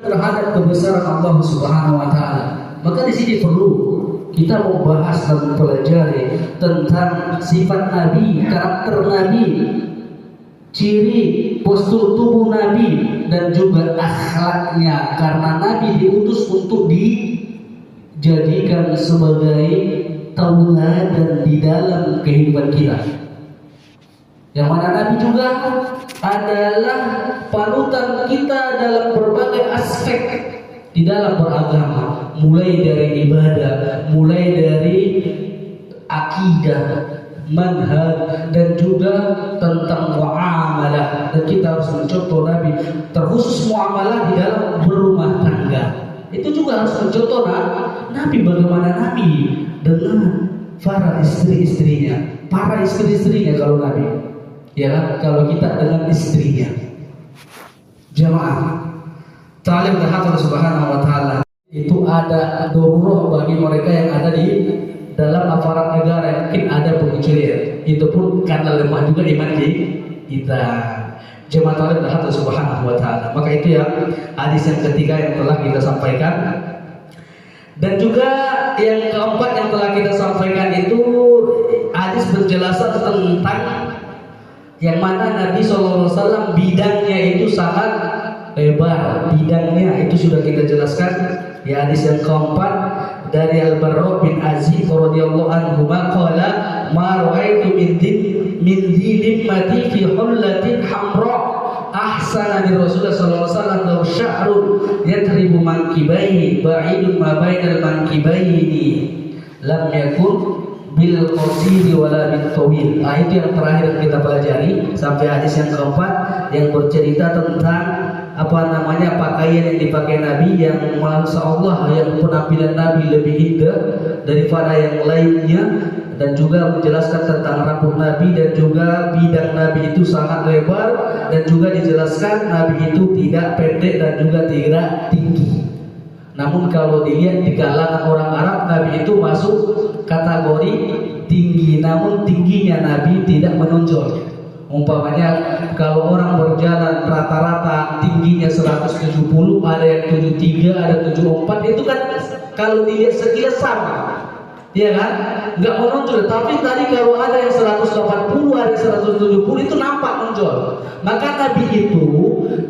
terhadap kebesaran Allah Subhanahu wa taala. Maka di sini perlu kita membahas dan mempelajari tentang sifat Nabi, karakter Nabi, ciri postur tubuh Nabi, dan juga akhlaknya, karena Nabi diutus untuk dijadikan sebagai tauladan di dalam kehidupan kita. Yang mana Nabi juga adalah panutan kita dalam berbagai aspek di dalam beragama, mulai dari ibadah, mulai dari akidah, manhaj, dan juga tentang muamalah. Dan kita harus mencontoh Nabi, terkhusus muamalah di dalam berumah tangga. Itu juga harus mencontoh Nabi, bagaimana Nabi dengan para istri-istrinya, para istri-istrinya kalau Nabi, ya kan? Kalau kita dengan istrinya. Jamaah ta'lim Allah Subhanahu wa taala, itu ada darurat bagi mereka yang ada di dalam aparat negara yang mungkin ada pengecualian. Itu pun karena lemah juga iman kita. Jemaah ta'lim Allah Subhanahu wa taala. Maka itu ya hadis yang ketiga yang telah kita sampaikan. Dan juga yang keempat yang telah kita sampaikan itu hadis penjelasan tentang yang mana Nabi SAW bidangnya itu sangat lebar. Bidangnya itu sudah kita jelaskan. Ya, hadis yang keempat dari Al-Barra bin Azib radhiyallahu anhu qala ma ra'aitu min dhimmati fi hullatin hamra ahsana min Rasulullah sallallahu alaihi wasallam law sya'run yatribu mankibaihi ba'idun ma bainal mankibaini lam yakun bil qasiri wala bil tawil. Itu yang terakhir kita pelajari sampai hadis yang keempat yang bercerita tentang pakaian yang dipakai Nabi, yang masya Allah yang penampilan Nabi lebih indah daripada yang lainnya, dan juga menjelaskan tentang rambut Nabi, dan juga bidang Nabi itu sangat lebar, dan juga dijelaskan Nabi itu tidak pendek dan juga tidak tinggi. Namun kalau dilihat di kalangan orang Arab, Nabi itu masuk kategori tinggi, namun tingginya Nabi tidak menonjol. Umpamanya kalau orang berjalan rata-rata tingginya 170, ada yang 73, ada 74, itu kan kalau dilihat sekilas sama, ya kan? Nggak menonjol. Tapi tadi kalau ada yang 180, ada yang 170, itu nampak menonjol. Maka Nabi itu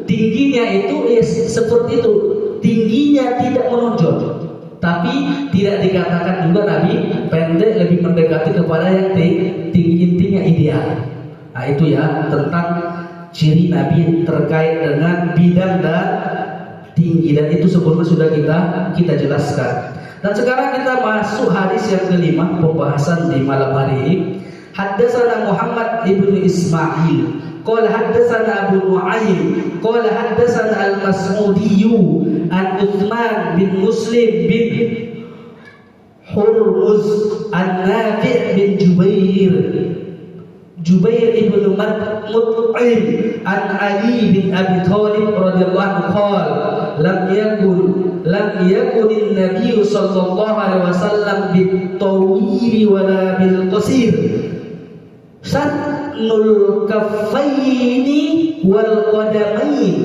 tingginya itu seperti itu, tingginya tidak menonjol. Tapi tidak dikatakan juga Nabi pendek, lebih mendekati kepada yang tinggi, intinya ideal. Nah itu ya tentang ciri Nabi terkait dengan bidang dan tinggi, dan itu sebelumnya sudah kita jelaskan. Dan sekarang kita masuk hadis yang kelima pembahasan di malam hari ini. Haddatsana Muhammad ibnu Ismail qala haddatsana Abu Nu'aym qala haddatsana Al-Mas'udi an Utsman bin Muslim bin Hurmuz an-Nafi' bin Jubair ibn Mut'im an Ali bin Abi Thalib radhiyallahu anhu qala lam yakun an-nabiy sallallahu alaihi wasallam bit-tawil wala bil-qasir satnul kaffaini wal qadamain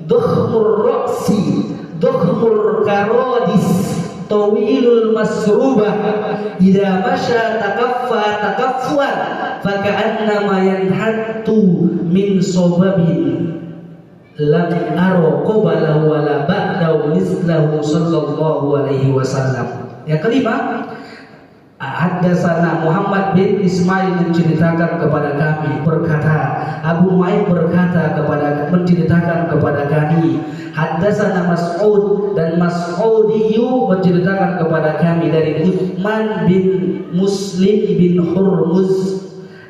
dhakhmur ra'si dhakhmur karadis tawilul masrubah idza masya takaffuan faka'annama yanhattu min sababin lam ara qablahu wala ba'dahu mislahu sallallahu alaihi wasallam. Yang kelima, haddatsana Muhammad bin Ismail menceritakan kepada kami, berkata Abu Nu'aym berkata menceritakan kepada kami, haddatsana Mas'ud, dan Mas'udiyu menceritakan kepada kami dari Utsman bin Muslim bin Hurmuz,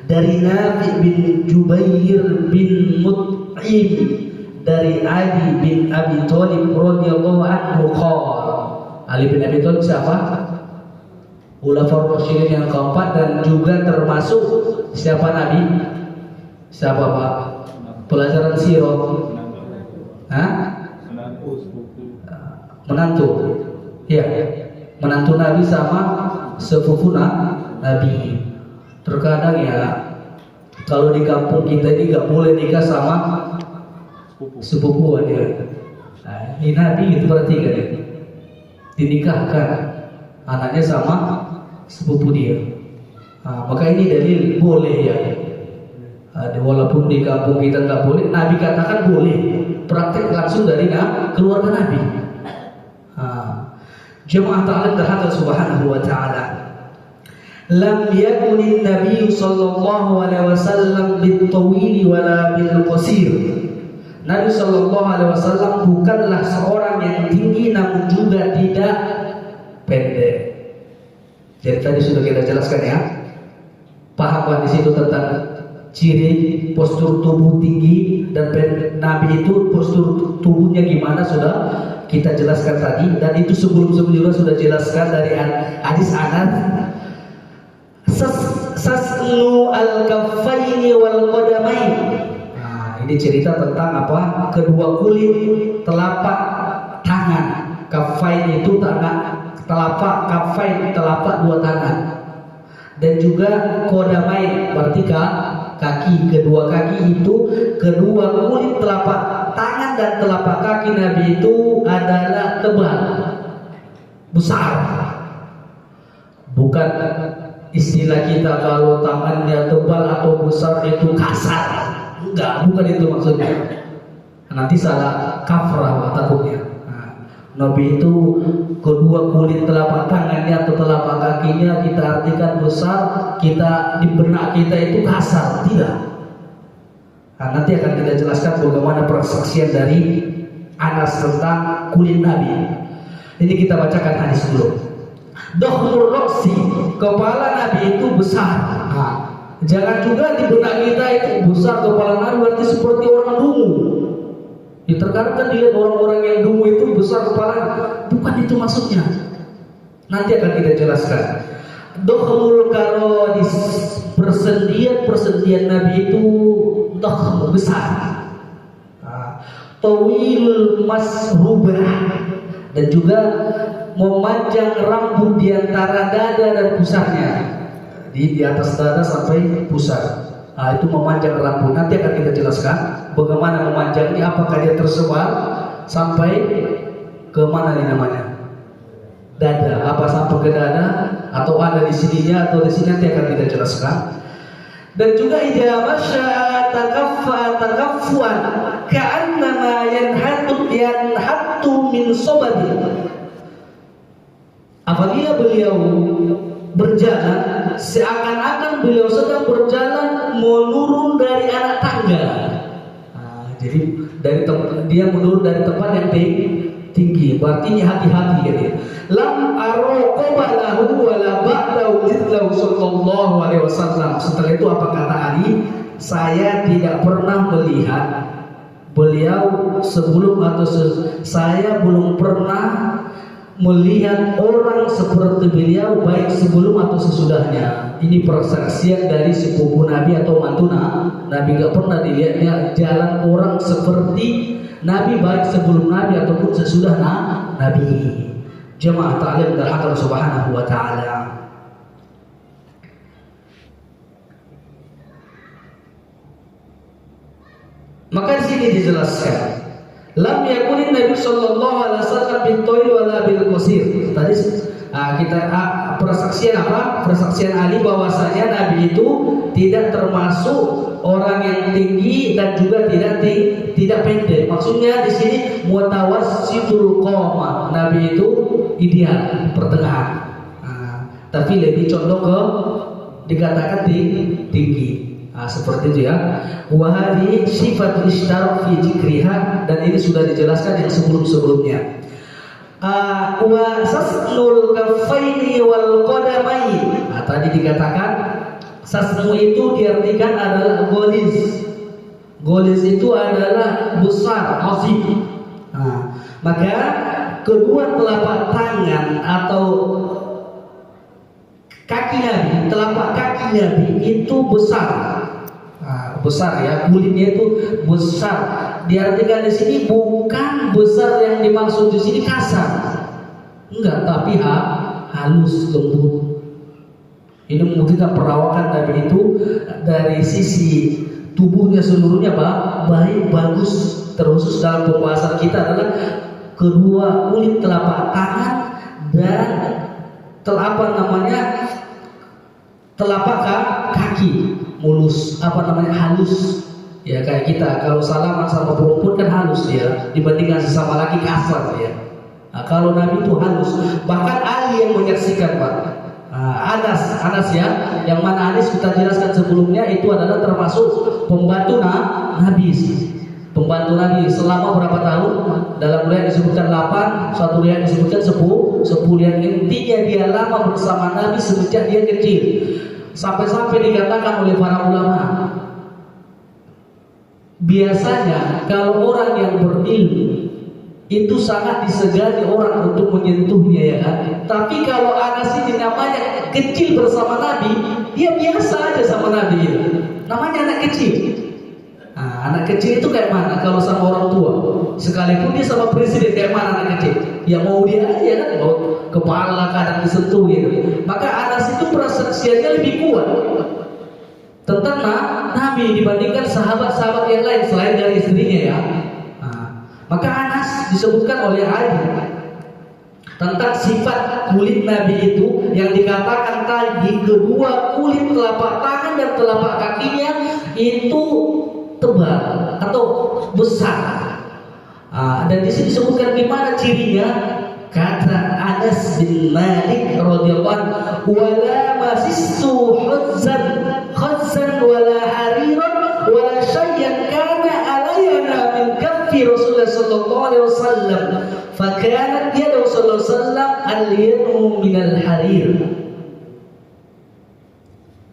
dari Nafi bin Jubair bin Mut'im, dari Ali bin Abi Thalib radhiyallahu anhu qala. Ali bin Abi Thalib siapa? Khulafaur Rasyidin yang keempat, dan juga termasuk siapa Nabi? Siapa Pak? Pelajaran sirah. Hah? Menantu. Ya, menantu Nabi sama sepupu Nabi. Terkadang ya kalau di kampung kita ini nggak boleh nikah sama sepupu dia. Nah, ini Nabi itu berarti kan dinikahkan anaknya sama sepupu dia. Maka ini dalil boleh ya. Walaupun di kampung kita nggak boleh, Nabi katakan boleh. Praktek langsung dari keluarga Nabi. Jemaah ta'ala Allah subhanahu wa ta'ala. Lam yakunin Nabi sallallahu alaihi wasallam bil-tawil wala bil-qasir. Nabi sallallahu alaihi wasallam bukanlah seorang yang tinggi namun juga tidak pendek. Jadi tadi sudah kita jelaskan ya. Paham di situ tentang ciri postur tubuh tinggi dan Nabi itu postur tubuhnya gimana sudah kita jelaskan tadi, dan itu sebelum-sebelumnya sudah jelaskan dari hadis Anas. Sasnu al-kaffaini wal qadamain. Ini cerita tentang apa? Kedua kulit telapak tangan. Kaffain itu telapak, kaffain telapak dua tangan. Dan juga qadamain berarti kaki, kedua kaki itu kedua kulit telapak tangan dan telapak kaki Nabi itu adalah tebal, besar. Bukan istilah kita kalau tangannya tebal atau besar itu kasar. Enggak, bukan itu maksudnya. Nanti salah kafrah takutnya. Nabi itu kedua kulit telapak tangannya atau telapak kakinya kita artikan besar, kita di benak kita itu kasar, tidak. Nanti akan kita jelaskan bagaimana persaksian dari Anas tentang kulit Nabi. Ini kita bacakan hadis dulu. Dohmur roksi, kepala Nabi itu besar. Jangan juga di benak kita itu besar kepala Nabi berarti seperti orang dungu. Ya terkadang kan dilihat orang-orang yang dungu itu besar kepala, bukan itu maksudnya. Nanti akan kita jelaskan. Dohmul karodis, persendian Nabi itu dohm besar. Tawil masrubah, dan juga memanjang rambut di antara dada dan pusarnya, di atas dada sampai pusar. Itu memanjang rambut. Nanti akan kita jelaskan bagaimana memanjangnya, apakah dia tersebar sampai ke mana nih namanya? Dada, apa sampai ke dada atau ada di sininya atau di sini, nanti akan kita jelaskan. Dan juga idza masya takaffuan ka'annama yanhattu min sabadi. Apabila beliau berjalan seakan-akan beliau sedang berjalan menurun dari anak tangga. Jadi dia menurun dari tempat yang tinggi. Berarti hati-hati gitu. Lam araqabalahu wa la ba'dahu mithlahu sallallahu alaihi wasallam. Setelah itu apa kata Ali? Saya tidak pernah melihat beliau sebelum atau saya belum pernah melihat orang seperti beliau baik sebelum atau sesudahnya. Ini persaksian dari sepupu Nabi atau mantu Nabi. Gak pernah dilihatnya jalan orang seperti Nabi baik sebelum Nabi ataupun sesudah Nabi. Jemaah ta'lim dari Allah subhanahu wa ta'ala. Maka di sini dijelaskan, lam yakunin Nabi sallallahu alaihi wasallam bil-tawil wala bil-qasir. Tadi kita persaksian apa? Persaksian Ali bahwasanya Nabi itu tidak termasuk orang yang tinggi dan juga tidak pendek. Maksudnya di sini mutawassitul qamah. Nabi itu ideal, pertengahan. Tapi lebih condong ke dikatakan tinggi. Seperti itu ya. Wahadi sifat istaraf fi dzikriha, dan ini sudah dijelaskan yang sebelum-sebelumnya. Wa sasnul kaffaini wal qadamain. Tadi dikatakan sasnu itu diartikan adalah goliz. Goliz itu adalah besar, azim. Maka kedua telapak tangan atau kaki Nabi, telapak kaki Nabi itu besar. Besar ya, kulitnya itu besar. Diartikan di sini bukan besar yang dimaksud di sini kasar, enggak, tapi halus, lembut. Ini membuktikan perawakan Nabi itu dari sisi tubuhnya seluruhnya baik, bagus. Terkhusus dalam pembahasan kita adalah kedua kulit telapak tangan dan telapak kaki mulus, halus. Ya kayak kita kalau salaman sama perempuan kan halus ya, dibandingkan sesama laki kasar ya. Nah, kalau Nabi itu halus. Bahkan Ali yang menyaksikan Pak, Anas ya, yang mana Anas kita jelaskan sebelumnya itu adalah termasuk pembantu Nabi. Pembantu Nabi selama berapa tahun? Dalam riwayat disebutkan 8, satu riwayat disebutkan 10 yang intinya dia lama bersama Nabi sejak dia kecil. Sampai-sampai dikatakan oleh para ulama, biasanya kalau orang yang berilmu itu sangat disegani orang untuk menyentuhnya ya kan. Tapi kalau Anas ini namanya kecil bersama Nabi, dia biasa aja sama Nabi ya. Namanya anak kecil. Nah, anak kecil itu kayak mana kalau sama orang tua? Sekalipun dia sama presiden kayak mana anak kecil? Ya mau dia aja kan, mau kepala kadang disentuh gitu. Maka Anas itu persaksiannya lebih kuat tentang Nabi dibandingkan sahabat-sahabat yang lain selain dari istrinya ya. Maka Anas disebutkan oleh Ali tentang sifat kulit Nabi itu yang dikatakan tadi, kedua kulit telapak tangan dan telapak kakinya itu tebal atau besar. Dan di sini disebutkan gimana cirinya. Kata Anas bin Malik radhiyallahu anhu, wala masistu khuzzan wala hariran wala syay'an kana alayna min kaffi Rasulullah sallallahu alaihi wasallam fa kanat yadu sallallahu alaihi wasallam al-yadu min al-harir.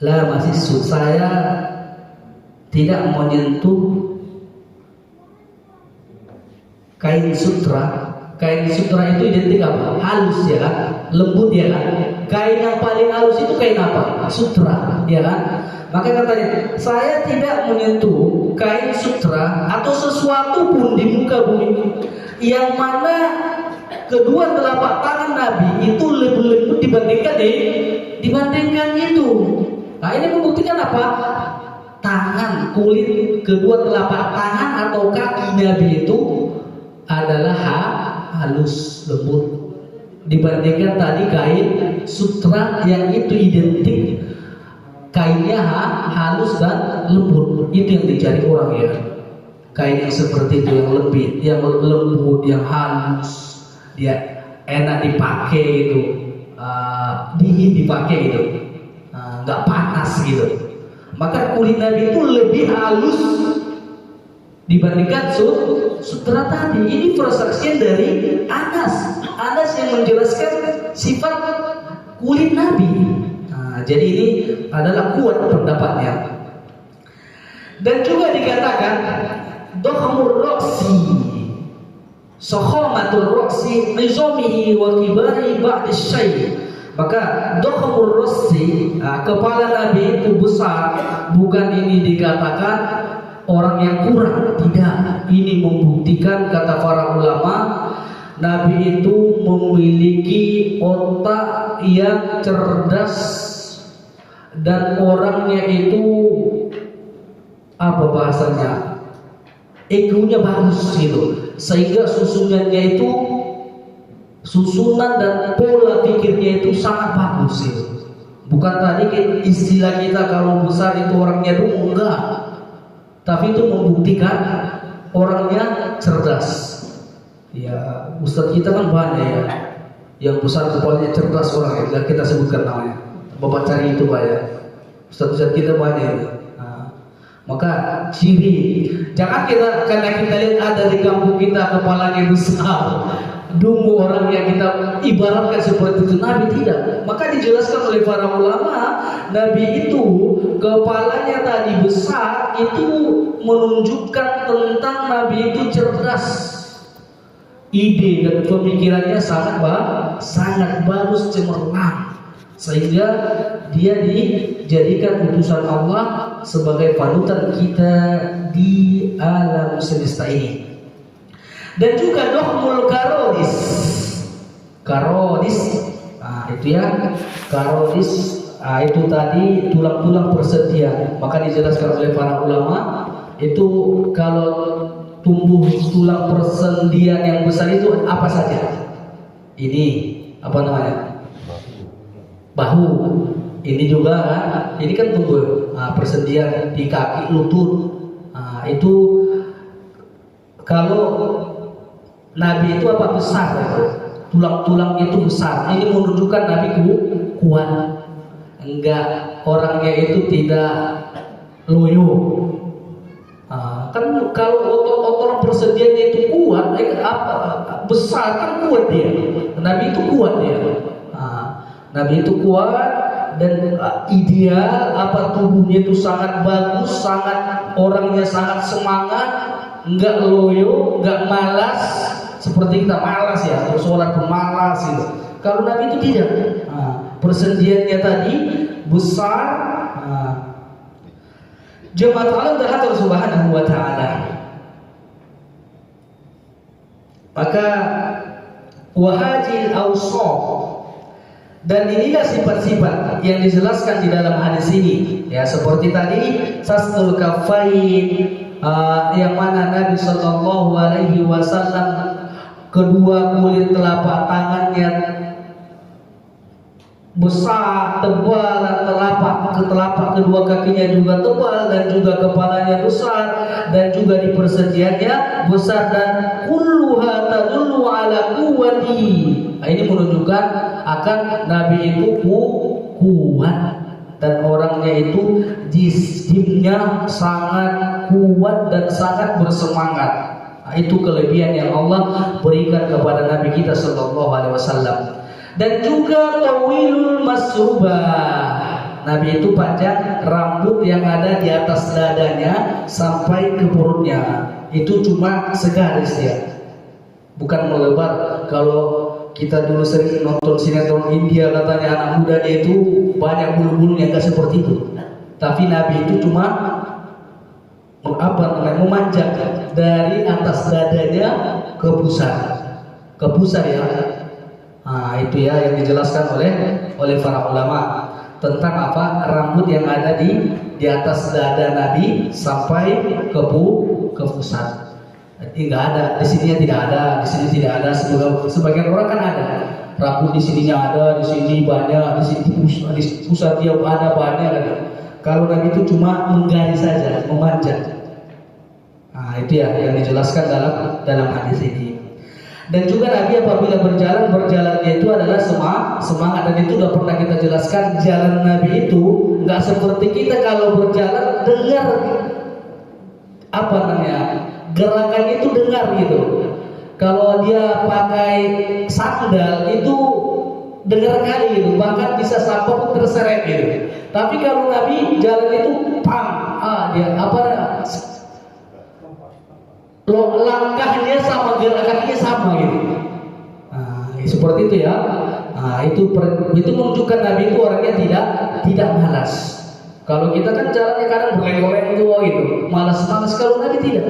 La masistu, saya tidak menyentuh kain sutra. Kain sutra itu identik apa? Halus ya kan? Lembut ya kan? Kain yang paling halus itu kain apa? Sutra ya kan? Maka katanya, saya tidak menyentuh kain sutra atau sesuatu pun di muka bumi yang mana kedua telapak tangan Nabi itu lebih lembut dibandingkan itu. Nah ini membuktikan apa? Tangan, kulit kedua telapak tangan atau kaki Nabi itu adalah halus, lembut dibandingkan tadi kain sutra yang itu identik kainnya halus dan lembut. Itu yang dicari orang ya, kain yang seperti itu, yang lembut, yang halus, dia enak dipakai gitu, dingin dipakai gitu, nggak panas gitu. Maka kulit Nabi itu lebih halus dibandingkan sutra tadi. Ini persaksian dari Anas yang menjelaskan sifat kulit Nabi. Nah, jadi ini adalah kuat pendapatnya. Dan juga dikatakan dohmur roksi, sohomatul roksi, nizomihi wa kibari ba'di syai. Maka dohmur roksi, kepala Nabi itu besar. Bukan ini dikatakan orang yang kurang, tidak. Ini membuktikan kata para ulama, Nabi itu memiliki otak yang cerdas dan orangnya itu apa bahasanya, EQ-nya bagus gitu, sehingga susunannya itu, susunan dan pola pikirnya itu sangat bagus gitu. Bukan tadi istilah kita kalau besar itu orangnya dungu, enggak. Tapi itu membuktikan orangnya cerdas. Ya, Ustadz kita kan banyak ya, yang besar kepalanya cerdas orang ya, kita sebutkan namanya. Bapak cari itu Pak ya. Ustadz kita banyak. Maka ciri, jangan karena kita lihat ada di kampung kita kepalanya besar, dungu orang yang kita ibaratkan seperti itu. Nabi tidak. Maka dijelaskan oleh para ulama, Nabi itu kepalanya tadi besar, itu menunjukkan tentang Nabi itu cerdas, ide dan pemikirannya sangat bagus, cemerlang, sehingga dia dijadikan utusan Allah sebagai panutan kita di alam semesta ini. Dan juga dohmul karodis, itu ya, karodis, itu tadi tulang-tulang persendian. Maka dijelaskan oleh para ulama, itu kalau tumbuh tulang persendian yang besar itu apa saja? Ini apa namanya? Bahu. Ini juga kan? Ini kan tumbuh persendian di kaki, lutut. Itu kalau Nabi itu apa besar, tulang-tulang itu besar. Ini menunjukkan Nabi kuat. Enggak, orangnya itu tidak loyo. Kan kalau otot-otot persendiannya itu kuat, besar kan kuat dia. Nabi itu kuat dia. Nabi itu kuat dan ideal, tubuhnya itu sangat bagus, orangnya sangat semangat, enggak loyo, enggak malas seperti kita malas ya, terus sholat pemalas gitu. Kalau Nabi itu tidak. Persendiannya tadi besar. Jemaat Allah Subhanahu wa taala. Maka wahajil awsaf, dan inilah sifat-sifat yang dijelaskan di dalam hadis ini, ya, seperti tadi sastul kafain, yang mana Nabi Shallallahu Alaihi Wasallam kedua kulit telapak tangannya besar, tebal, dan telapak kedua kakinya juga tebal, dan juga kepalanya besar, dan juga di persendiannya besar, dan kulluha tadullu ala quwwati. Ini menunjukkan akan Nabi itu kuat, dan orangnya itu jisimnya sangat kuat dan sangat bersemangat. Itu kelebihan yang Allah berikan kepada Nabi kita Sallallahu Alaihi Wasallam. Dan juga tawilul masrubah, Nabi itu panjang rambut yang ada di atas dadanya sampai ke perutnya. Itu cuma segaris dia, bukan melebar. Kalau kita dulu sering nonton sinetron India, katanya anak muda dia itu banyak bulu-bulunya, enggak seperti itu. Tapi Nabi itu cuma memanjang dari atas dadanya ke pusar ya. Itu ya yang dijelaskan oleh para ulama tentang rambut yang ada di atas dada Nabi sampai ke pusat. Enggak ada, di sininya tidak ada, di sini tidak ada. Sebagian orang kan ada rambut di sininya ada, di sini banyak, di sini di pusat dia ada banyak. Kalau Nabi itu cuma menggaris saja, memanjang. Itu ya yang dijelaskan dalam hadis ini. Dan juga Nabi apabila berjalannya itu adalah semangat, dan itu sudah pernah kita jelaskan. Jalan Nabi itu nggak seperti kita kalau berjalan dengar gerakannya itu dengar gitu. Kalau dia pakai sandal itu dengar kali gitu, bahkan bisa sampai pun terseret gitu. Tapi kalau Nabi jalan itu dia langkahnya sama, gerakannya sama gitu. Seperti itu ya. Itu menunjukkan Nabi itu orangnya tidak malas. Kalau kita kan jalannya kadang berleng-leng gitu, malas. Kalau Nabi tidak.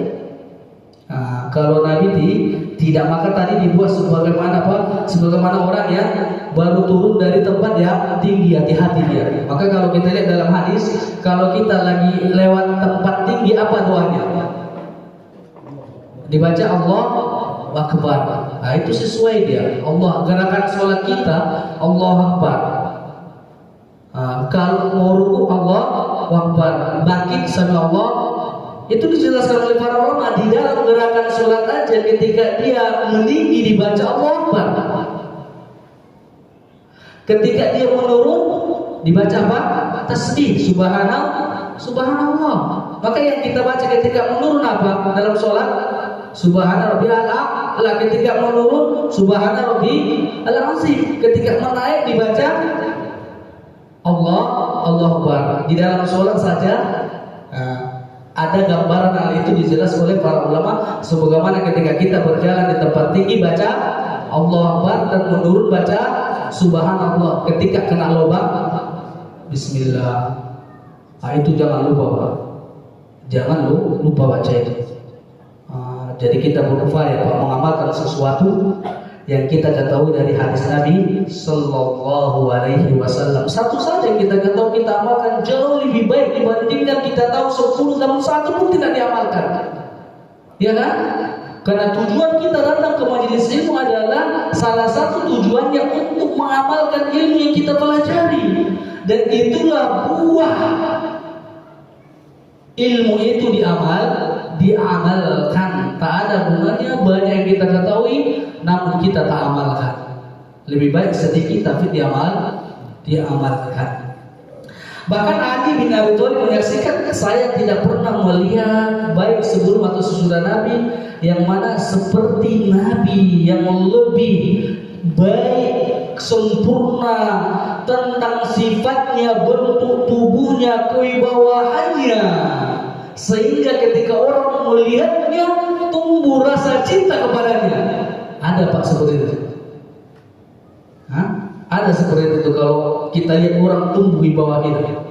Kalau Nabi tidak, maka tadi dibuat sebagaimana orang yang baru turun dari tempat yang tinggi, hati-hati dia. Maka kalau kita lihat dalam hadis, kalau kita lagi lewat tempat tinggi, apa doanya? Dibaca Allah Akbar. Itu sesuai dia. Allah, gerakan sholat kita Allah Akbar. Kalau mau ruku Allah Akbar, bangkit sami Allah. Itu dijelaskan oleh para ulama di dalam gerakan sholat aja, ketika dia meninggi dibaca Allah Akbar. Ketika dia menurun dibaca apa? Tasbih, subhanallah. Maka yang kita baca ketika menurun apa dalam sholat? Subhana rabbiyal a'la. Ketika menurun subhana rabbiyal azim. Ketika menaik dibaca Allahu Akbar. Di dalam sholat saja ada gambaran hal itu dijelaskan oleh para ulama. Sebagaimana ketika kita berjalan di tempat tinggi baca Allahu Akbar, dan menurun baca subhanallah. Ketika kena lubang bismillah. Itu jangan lupa Pak. Jangan lupa baca itu. Jadi kita berupaya mengamalkan sesuatu yang kita ketahui dari hadis Nabi Sallallahu Alaihi Wasallam. Satu saja yang kita ketahui kita amalkan jauh lebih baik dibandingkan kita tahu 10 namun satu pun tidak diamalkan. Ya kan? Karena tujuan kita datang ke majelis ilmu adalah salah satu tujuannya untuk mengamalkan ilmu yang kita pelajari. Dan itulah buah ilmu itu diamalkan. Tak ada gunanya banyak yang kita ketahui namun kita tak amalkan. Lebih baik sedikit tapi diamalkan. Bahkan Ali bin Abi Thalib menyaksikan, saya tidak pernah melihat baik sebelum atau sesudah Nabi yang mana seperti Nabi yang lebih baik, sempurna tentang sifatnya, bentuk tubuhnya, kewibawaannya, sehingga ketika orang melihatnya tumbuh rasa cinta kepadanya. Ada Pak seperti itu? Hah? Ada seperti itu kalau kita lihat orang tumbuh di bawah kita.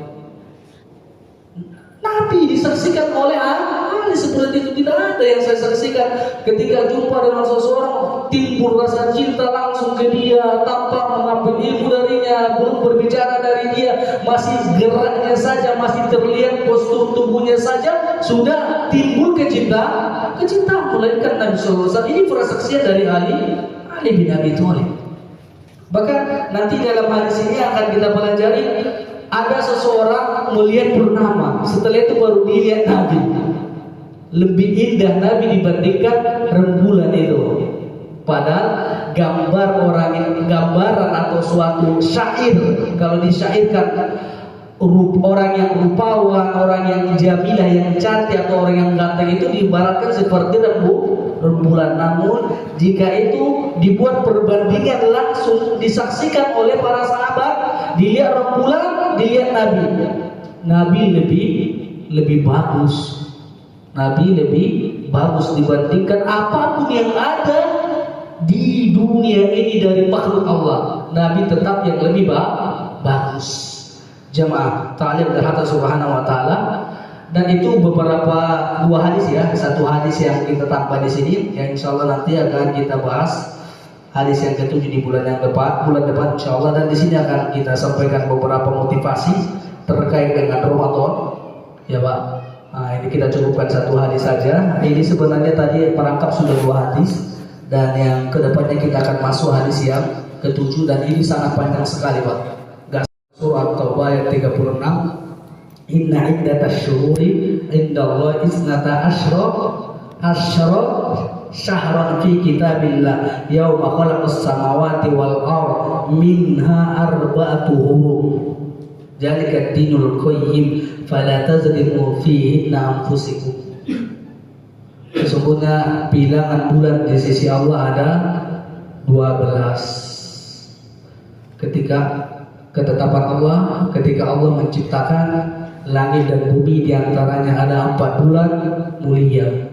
Nabi disaksikan oleh ahli seperti itu. Tidak ada yang saya saksikan ketika jumpa dengan seseorang timbul rasa cinta langsung ke dia tanpa mengambil ilmu darinya, belum berbicara dari dia, masih geraknya saja, masih terlihat postur tubuhnya saja sudah timbul kecintaan. Melainkan Nabi SAW ini persaksian dari Ali bin Abi Thalib. Bahkan nanti dalam hadis ini akan kita pelajari, ada seseorang melihat purnama, setelah itu baru dilihat Nabi. Lebih indah Nabi dibandingkan rembulan itu. Padahal gambaran atau suatu syair, kalau disyairkan orang yang rupawan, orang yang jamilah, yang cantik atau orang yang ganteng itu diibaratkan seperti rembulan. Namun jika itu dibuat perbandingan langsung disaksikan oleh para sahabat, dilihat rembulan, dilihat Nabi lebih bagus. Nabi lebih bagus dibandingkan apapun yang ada di dunia ini dari makhluk Allah. Nabi tetap yang lebih bagus. Jemaah ta'lim Allah Subhanahu wa taala. Dan itu beberapa dua hadis ya, satu hadis yang kita tambah di sini yang insyaallah nanti akan kita bahas hadis yang ketujuh di bulan depan insyaallah. Dan di sini akan kita sampaikan beberapa motivasi terkait dengan Ramadan ya Pak. Nah, ini kita cukupkan satu hadis saja. Ini sebenarnya tadi merangkap sudah dua hadis, dan yang kedepannya kita akan masuk hadis yang ketujuh, dan ini sangat panjang sekali Pak. Surah Taubah ayat 36. Inna iddatash syuhuri indallahi isnata asyra syahran fi kitabillah yauma khalaqas samawati wal ardh minha arba'atu hurum. Dzalika dinul qayyim fala tazlimu fihinna anfusikum. Sesungguhnya bilangan bulan di sisi Allah ada 12. Ketika ketetapan Allah, ketika Allah menciptakan langit dan bumi, diantaranya ada 4 bulan mulia,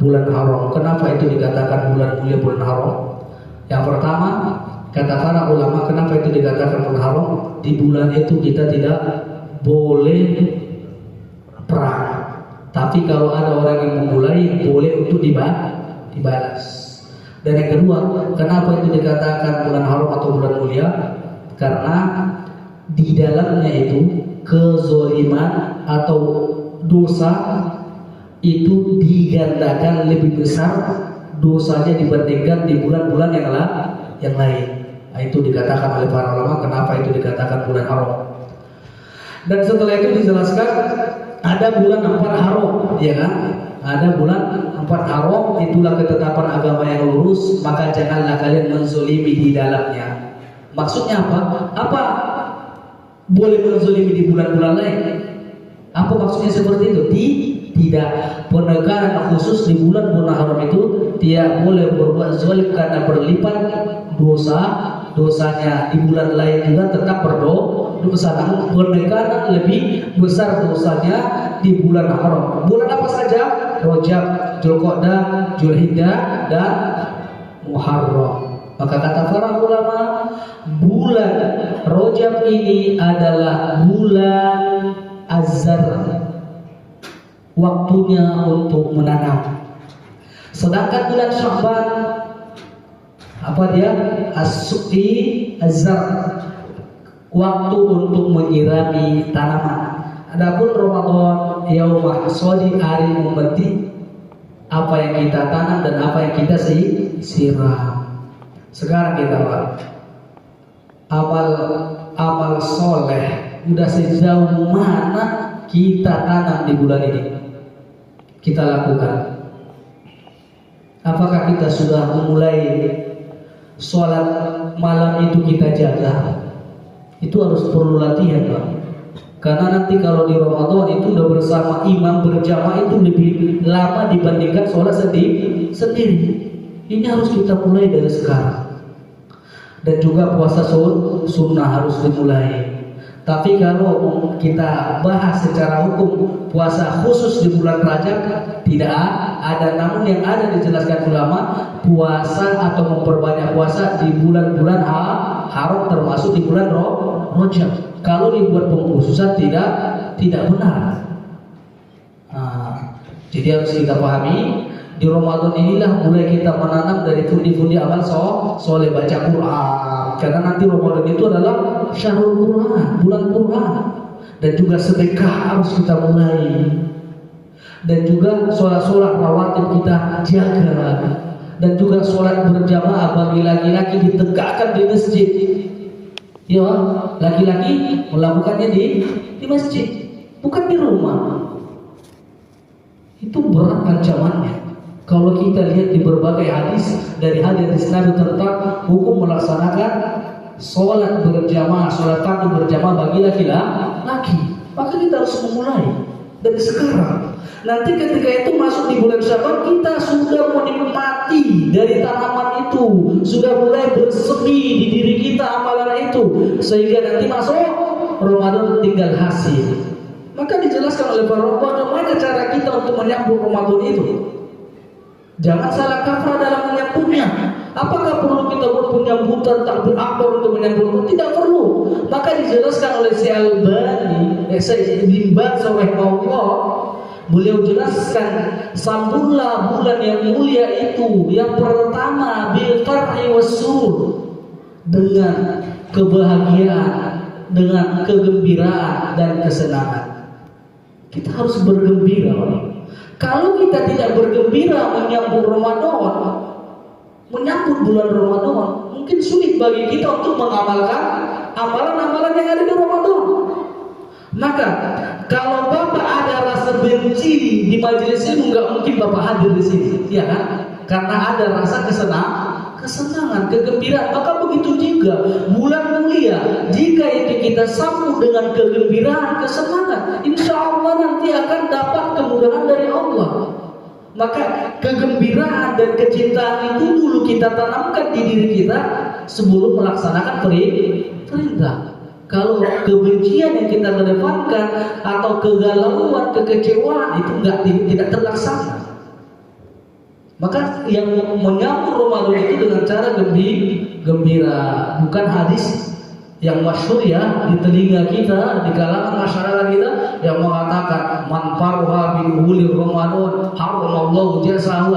bulan haram. Kenapa itu dikatakan bulan mulia, bulan haram? Yang pertama, kata para ulama, kenapa itu dikatakan bulan haram? Di bulan itu kita tidak boleh perang, tapi kalau ada orang yang memulai boleh untuk dibalas. Dan yang kedua, kenapa itu dikatakan bulan haram atau bulan mulia? Karena di dalamnya itu kezoliman atau dosa itu digandakan lebih besar dosanya dibandingkan di bulan-bulan yang lain. Nah, itu dikatakan oleh para ulama kenapa itu dikatakan bulan haram. Dan setelah itu dijelaskan ada bulan 4 haram, ya kan? Ada bulan 4 haram, itulah ketetapan agama yang lurus, maka janganlah kalian menzolimi di dalamnya. Maksudnya apa? Apa boleh menzolimi di bulan-bulan lain? Apa maksudnya seperti itu? Tidak. Penekanan khusus di bulan-bulan haram itu tidak boleh berbuat zalim karena berlipat dosanya. Di bulan lain juga tetap berdosa, namun penekanan lebih besar dosanya di bulan haram. Bulan apa saja? Rajab, Dzulqa'dah, Dzulhijjah, dan Muharram. Maka kata para ulama, bulan Rajab ini adalah bulan azhar, waktunya untuk menanam. Sedangkan bulan Sya'ban apa dia? As-suqi azhar, waktu untuk menyirami tanaman. Adapun Ramadan yaumah hasadi, hari membeti, apa yang kita tanam dan apa yang kita siram. Sekarang kita Pak, amal soleh udah sejauh mana kita tanam di bulan ini, kita lakukan. Apakah kita sudah memulai sholat malam itu kita jaga? Itu harus perlu latihan Pak. Karena nanti kalau di Ramadan itu udah bersama imam berjamaah itu lebih lama dibandingkan sholat sendiri. Ini harus kita mulai dari sekarang. Dan juga puasa sunnah harus dimulai. Tapi kalau kita bahas secara hukum puasa khusus di bulan Rajab tidak ada, namun yang ada dijelaskan ulama puasa atau memperbanyak puasa di bulan-bulan haram termasuk di bulan Rajab. Kalau dibuat pengkhususan tidak benar. Jadi harus kita pahami di Ramadan inilah mulai kita menanam dari pundi-pundi amal soleh, baca Quran. Karena nanti Ramadan itu adalah syahrul Quran, bulan Quran. Dan juga sedekah harus kita mulai. Dan juga sholat rawatib kita jaga. Dan juga sholat berjamaah bagi laki-laki ditegakkan di masjid. Ya, laki-laki melakukannya di masjid, bukan di rumah. Itu berat ancamannya. Kalau kita lihat di berbagai hadis dari hadis Nabi tentang hukum melaksanakan sholat berjamaah, sholat fardu berjamaah bagi laki-laki, maka kita harus memulai dari sekarang. Nanti ketika itu masuk di bulan Syaban, kita sudah menikmati dari tanaman itu, sudah mulai bersemi di diri kita amalan itu, sehingga nanti masuk Ramadan tinggal hasil. Maka dijelaskan oleh para ulama bagaimana cara kita untuk menyambut Ramadan itu. Jangan salah kaprah dalam menyambutnya. Apakah perlu kita buat penyambutan takbir akbar untuk menyambut? Tidak perlu. Maka dijelaskan oleh Syekh Albani, Syekh Ibn Baz rahimahullah, beliau jelaskan sambutlah bulan yang mulia itu yang pertama bil farhi was surur, dengan kebahagiaan, dengan kegembiraan dan kesenangan. Kita harus bergembira. Kalau kita tidak bergembira menyambut Ramadan, menyambut bulan Ramadan, mungkin sulit bagi kita untuk mengamalkan amalan-amalan yang ada di Ramadan. Maka kalau Bapak ada rasa benci di majelis ini, nggak mungkin Bapak hadir di sini, ya kan? Karena ada rasa kesenangan, kegembiraan. Maka begitu juga bulan mulia, jika itu kita sambut dengan kegembiraan, kesenangan, insya Allah nanti akan dapat kemudahan dari Allah. Maka kegembiraan dan kecintaan itu dulu kita tanamkan di diri kita sebelum melaksanakan perintah. Kalau kebencian yang kita kedepankan atau kegalauan, kekecewaan itu tidak terlaksana. Maka yang menyambut Ramadan itu dengan cara gembira, bukan hadis yang masyhur ya di telinga kita, di kalangan masyarakat kita yang mengatakan man farha bi uhuli Ramadan haramallahu jasadahu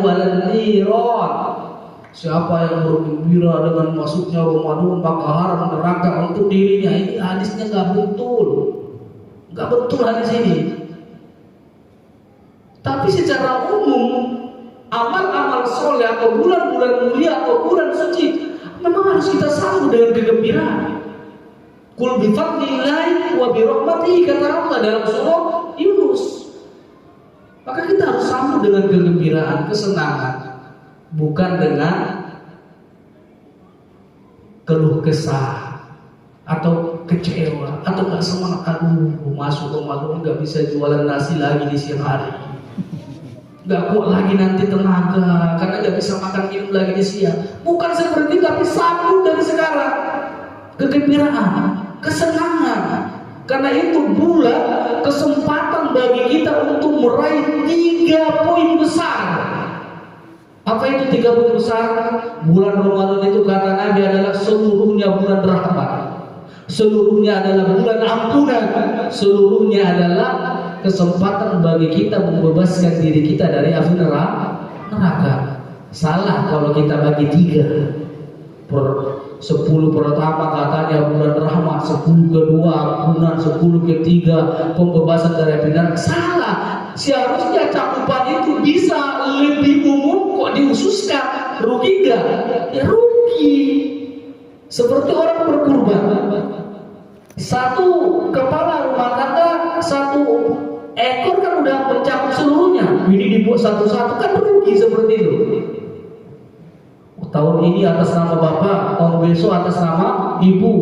ala niran. Siapa yang bergembira dengan masuknya Ramadan maka haram neraka untuk dirinya. Ini hadisnya nggak betul hadis ini. Tapi secara umum amal-amal soleh atau bulan-bulan mulia atau bulan suci memang harus kita sambut dengan kegembiraan. Qul bi fadlillahi wa bi rahmatihi, kata Allah dalam surah Yunus. Maka kita harus sambut dengan kegembiraan, kesenangan, bukan dengan keluh kesah atau kecewa atau nggak semangat. Aduh, masuk Ramadan nggak bisa jualan nasi lagi di siang hari, nggak kuat lagi nanti tenaga karena nggak bisa makan minum lagi di siang. Bukan seperti itu, tapi sambut dari sekarang kegembiraan, kesenangan. Karena itu bulan kesempatan bagi kita untuk meraih 3 poin besar. Apa itu 3 poin besar? Bulan Ramadan itu kata Nabi adalah seluruhnya bulan rahmat, seluruhnya adalah bulan ampunan, seluruhnya adalah kesempatan bagi kita membebaskan diri kita dari api neraka. Salah kalau kita bagi 3. 10 pertama katanya bulan rahmat, 10 kedua ampunan, 10 ketiga pembebasan dari api neraka. Salah. Seharusnya cakupan itu bisa lebih umum, kok diususkan. Rugi gak? Ya rugi. Seperti orang berkurban, satu kepala rumah tangga, satu ekor kan udah mencakup seluruhnya. Ini dibuat satu-satu kan rugi seperti itu. Tahun ini atas nama bapak, tahun besok atas nama ibu.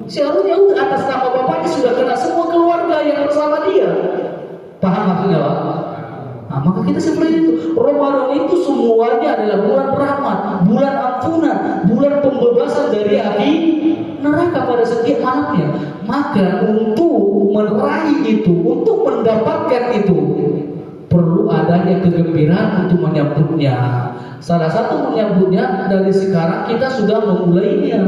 Seharusnya atas nama bapaknya sudah kena semua keluarga yang bersama dia. Paham maksudnya Pak? Nah, maka kita seperti itu. Ramadan itu semuanya adalah bulan rahmat, bulan ampunan, bulan pembebasan dari api neraka pada setiap anaknya. Maka untuk meraih itu, untuk mendapatkan itu, perlu adanya kegembiraan untuk menyambutnya. Salah satu menyambutnya dari sekarang kita sudah memulainya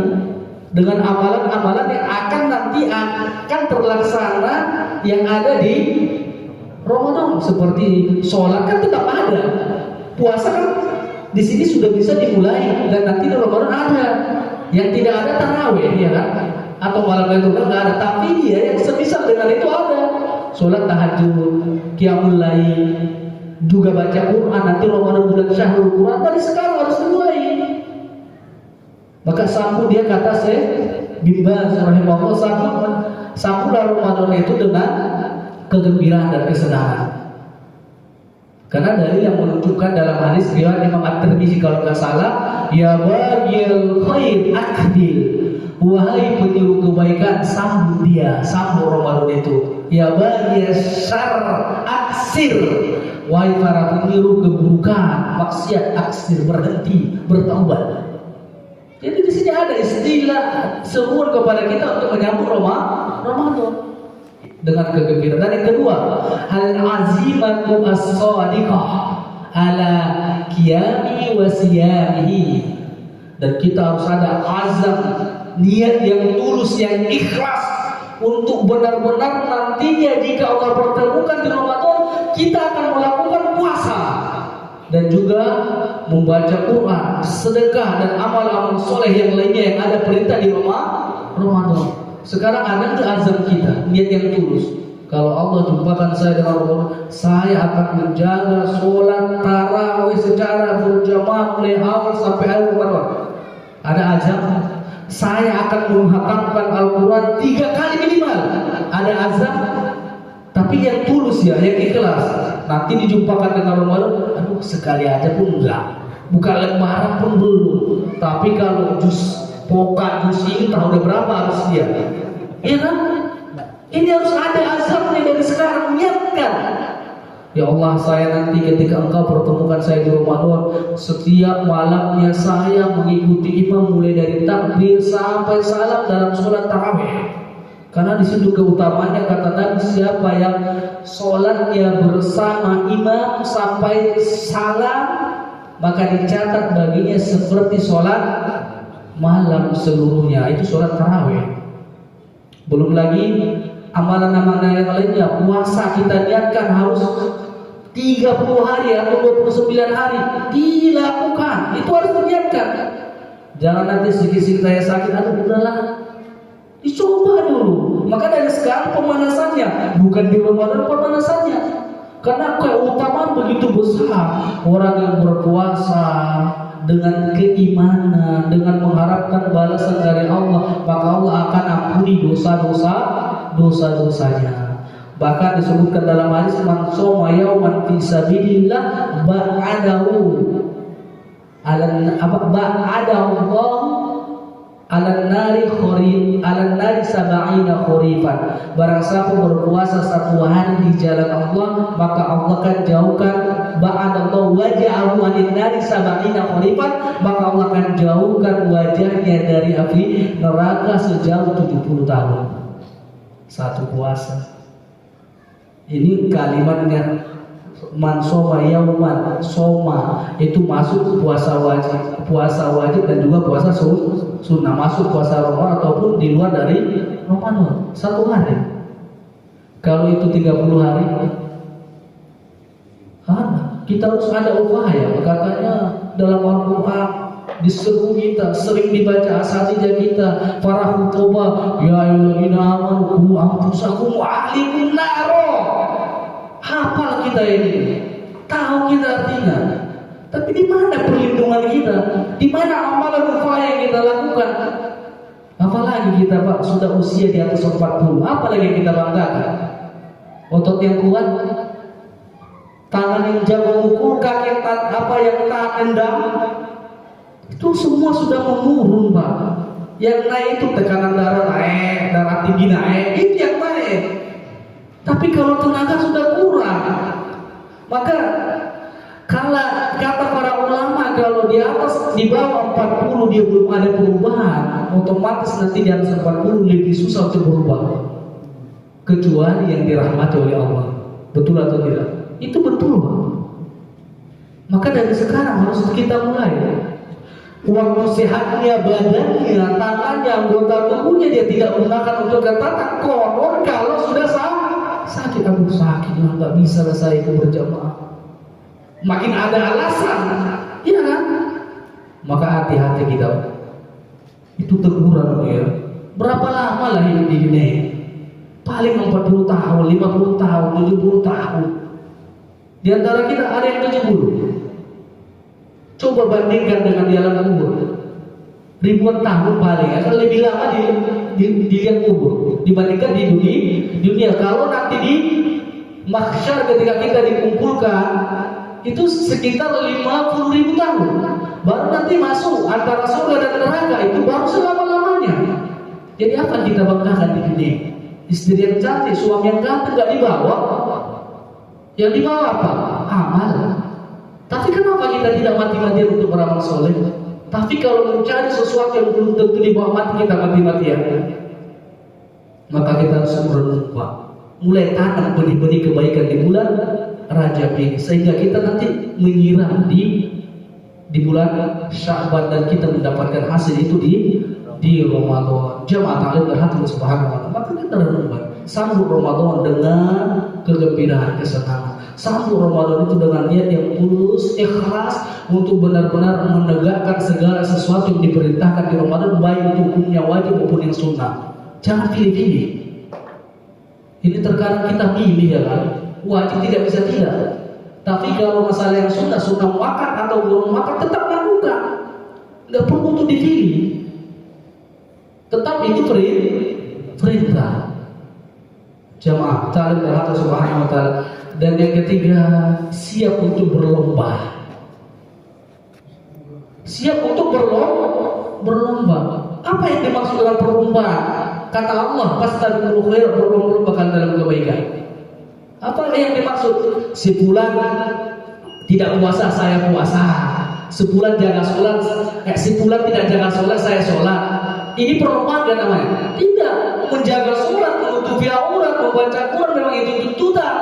dengan amalan-amalan yang akan nanti akan terlaksana yang ada di Ramadan, seperti sholat kan tetap ada, puasa kan di sini sudah bisa dimulai, dan nanti di Ramadan ada. Yang tidak ada tarawih, ya kan? Atau malam itu nggak ada, tapi dia yang semisal dengan itu ada. Sholat tahajud, qiyamul lail, juga baca Quran. Nanti Ramadan bulan Syahrul Quran, dari sekarang harus dimulai. Maka sambut dia kata saya bin Baz rahimahullah, sambut Ramadan itu dengan kegembiraan dan kesenangan. Karena dalil yang menunjukkan dalam hadis riwayat Imam At-Tirmizi kalau nggak salah, ya baghil khair akbil, wahai penyuruh kebaikan sambut dia, sambut Ramadan itu. Ya baghil syarr aksir, wahai para penyuruh keburukan, maksiat aksir, berhenti, bertaubat. Jadi di sini ada istilah seruan kepada kita untuk menyambut Ramadan dengan kegembiraan. Dan yang kedua, al-azimatu as-shadiqah ala qiyami wa siyamihi. Dan kita harus ada azam, niat yang tulus, yang ikhlas untuk benar-benar nantinya jika Allah pertemukan di Ramadan, kita akan melakukan puasa dan juga membaca Quran, sedekah dan amal-amal soleh yang lainnya yang ada perintah di Ramadan. Sekarang ada ke azam kita, niat yang tulus. Kalau Allah jumpakan saya dengan Ramadan, saya akan menjaga sholat tarawih secara berjamaah mulai awal sampai akhir Ramadan. Ada azam, saya akan menghatamkan Al-Quran 3 kali minimal. Ada azam, tapi yang tulus ya, yang ikhlas. Nanti dijumpakan dengan Ramadan, aduh sekali aja pun enggak, bukan lembaran pun belum. Tapi kalau jus pokat jus ini tahu udah berapa harus dia, iya kan? Ini harus ada azamnya dari sekarang, niatkan. Ya Allah, saya nanti ketika Engkau pertemukan saya di Ramadan, setiap malamnya saya mengikuti imam mulai dari takbir sampai salam dalam sholat tarawih. Karena di situ keutamaannya kata Nabi, siapa yang sholatnya bersama imam sampai salam, maka dicatat baginya seperti sholat malam seluruhnya. Itu sholat tarawih. Belum lagi amalan-amalan yang lainnya. Puasa kita niatkan harus 30 hari atau 29 hari dilakukan. Itu harus diniatkan. Jangan nanti sedikit-sedikit saya sakit, aduh udahlah, dicoba dulu. Maka dari sekarang pemanasannya, bukan di Ramadan pemanasannya. Karena keutamaan begitu besar. Orang yang berpuasa dengan keimanan, dengan mengharapkan balasan dari Allah, maka Allah akan ampuni dosa-dosanya. Bahkan disebutkan dalam hadis, man shoma yauman fi sabilillah ba'adahu alan nari sab'ina khurifan. Barang siapa berpuasa 1 hari di jalan Allah, maka Allah akan jauhkan ba'adallahu wajhahu anin nari sab'ina khurifan, maka Allah akan jauhkan wajahnya dari api neraka sejauh 70 tahun. Satu puasa. Ini kalimatnya man shoma yauman, shoma itu masuk puasa wajib dan juga puasa sunnah, masuk puasa Ramadan ataupun di luar dari Ramadan 1 hari. Kalau itu 30 hari, kita harus ada upaya. Katanya dalam Al-Quran diseru kita, sering dibaca asatidz kita, para khutbah, ya ayyuhalladzina amanu qu anfusakum wa ahlikum naro. Hafal kita ini, tahu kita artinya. Tapi di mana perlindungan kita? Di mana amalan upaya yang kita lakukan? Apalagi kita Pak sudah usia di atas 40, apalagi yang kita banggakan? Otot yang kuat, tangan yang jago mukul, kaki yang tahan endam, itu semua sudah menurun Pak. Yang naik itu tekanan darah naik, darah tinggi naik, itu yang naik. Tapi kalau tenaga sudah kurang, maka kalau kata para ulama, kalau di atas di bawah 40 dia belum ada perubahan, otomatis nanti di atas 40 lebih susah untuk berubah, kecuali yang dirahmati oleh Allah. Betul atau tidak? Itu betul Pak. Maka dari sekarang harus kita mulai. Waktu sehatnya badannya, tangannya, anggota tubuhnya dia tidak gunakan untuk katakan kotor. Kalau sudah sakit, aduh sakit, nggak bisa saya ikut berjamaah. Makin ada alasan, iya kan? Maka hati-hati kita. Itu teguran ya. Berapa lama lah hidup di dunia? Paling 40 tahun, 50 tahun, 70 tahun. Di antara kita ada yang 70. Coba bandingkan dengan di alam kubur. Ribuan tahun paling akan lebih lama di liang kubur dibandingkan di dunia. Kalau nanti di mahsyar ketika kita dikumpulkan, itu sekitar 50.000 tahun. Baru nanti masuk antara surga dan neraka, itu baru selama-lamanya. Jadi apa yang kita banggakan di dunia? Istri yang cantik, suami yang ganteng gak dibawa. Yang dibawa apa? Amal. Tapi kenapa kita tidak mati-matian untuk beramal soleh? Tapi kalau mencari sesuatu yang belum tentu dibawa mati, kita mati-matian. Maka kita harus merenung Pak. Mulai tanam benih-benih kebaikan di bulan Rajab ini, sehingga kita nanti menyiram di bulan Sya'ban dan kita mendapatkan hasil itu di Ramadan. Jamaah taklim berhati subhanahu wa ta'ala. Maka kita renungkan, sambut Ramadan dengan kegembiraan, kesenangan. Sambut Ramadan itu dengan niat yang tulus, ikhlas untuk benar-benar menegakkan segala sesuatu yang diperintahkan di Ramadan, baik itu hukumnya wajib maupun yang sunnah. Jangan pilih-pilih. Ini terkadang kita pilih ya kan, wajib tidak bisa tidak. Tapi kalau masalah yang sunnah makan atau belum makan tetap lakukan. Tidak perlu untuk dipilih. Tetap itu perintah. Jamaah ta'ala Allah subhanahu wa ta'ala. Dan yang ketiga, siap untuk berlomba. Siap untuk berlomba. Apa yang dimaksud dengan perlombaan? Kata Allah, fastabiqul khairat, berlomba-lombakan dalam kebaikan. Apa yang dimaksud? Sebulan tidak puasa, saya puasa. Sebulan jaga sholat, sebulan tidak jaga sholat, saya sholat. Ini perlombaan kan namanya? Tidak. Menjaga sholat, menutupi aurat, membaca Quran memang itu tuntutan.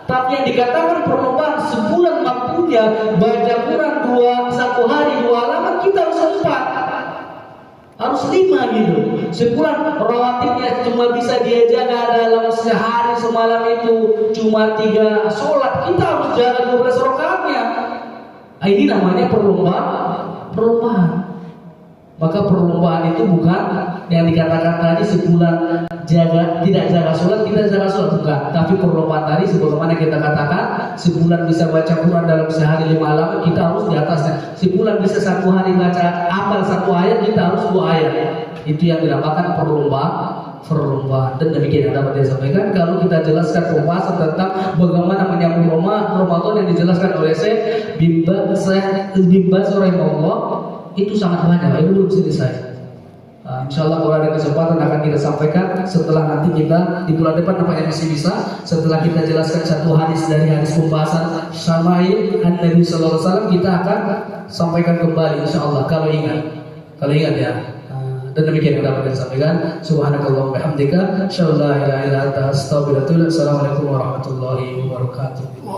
Tapi yang dikatakan perlombaan, sebulan mampunya baca Quran 1 hari 2 halaman, kita harus 4, harus 5 gitu. Sebulan rawatibnya cuma bisa dia jaga dalam sehari semalam itu cuma 3 sholat, kita harus jaga 12 rakaatnya. Ini namanya perlombaan. Maka perlombaan itu bukan yang dikatakan tadi sebulan tidak jaga sholat, kita jaga sholat, bukan. Tapi perlombaan tadi sebagaimana kita katakan, sebulan bisa baca Quran dalam sehari 5 halaman, kita harus di atasnya. Sebulan bisa 1 hari baca hafal 1 ayat, kita harus 2 ayat. Itu yang dinamakan perlombaan. Dan demikian yang dapat saya sampaikan. Kalau kita jelaskan pembahasan tentang bagaimana menyambut Ramadan yang dijelaskan oleh Syekh bin Baz rahimahullah, itu sangat banyak, itu belum selesai. Insyaallah kalau ada kesempatan akan kita sampaikan setelah nanti kita di bulan depan nampaknya masih bisa. Setelah kita jelaskan 1 hadis dari hadis pembahasan Syama'il Nabi sallallahu alaihi wasallam, kita akan sampaikan kembali insyaallah kalau ingat ya. Dan demikian yang dapat saya sampaikan. Subhanakallahumma wa bihamdika, asyhadu an la ilaha illa anta, astaghfiruka wa atubu ilaik. Assalamualaikum warahmatullahi wabarakatuh.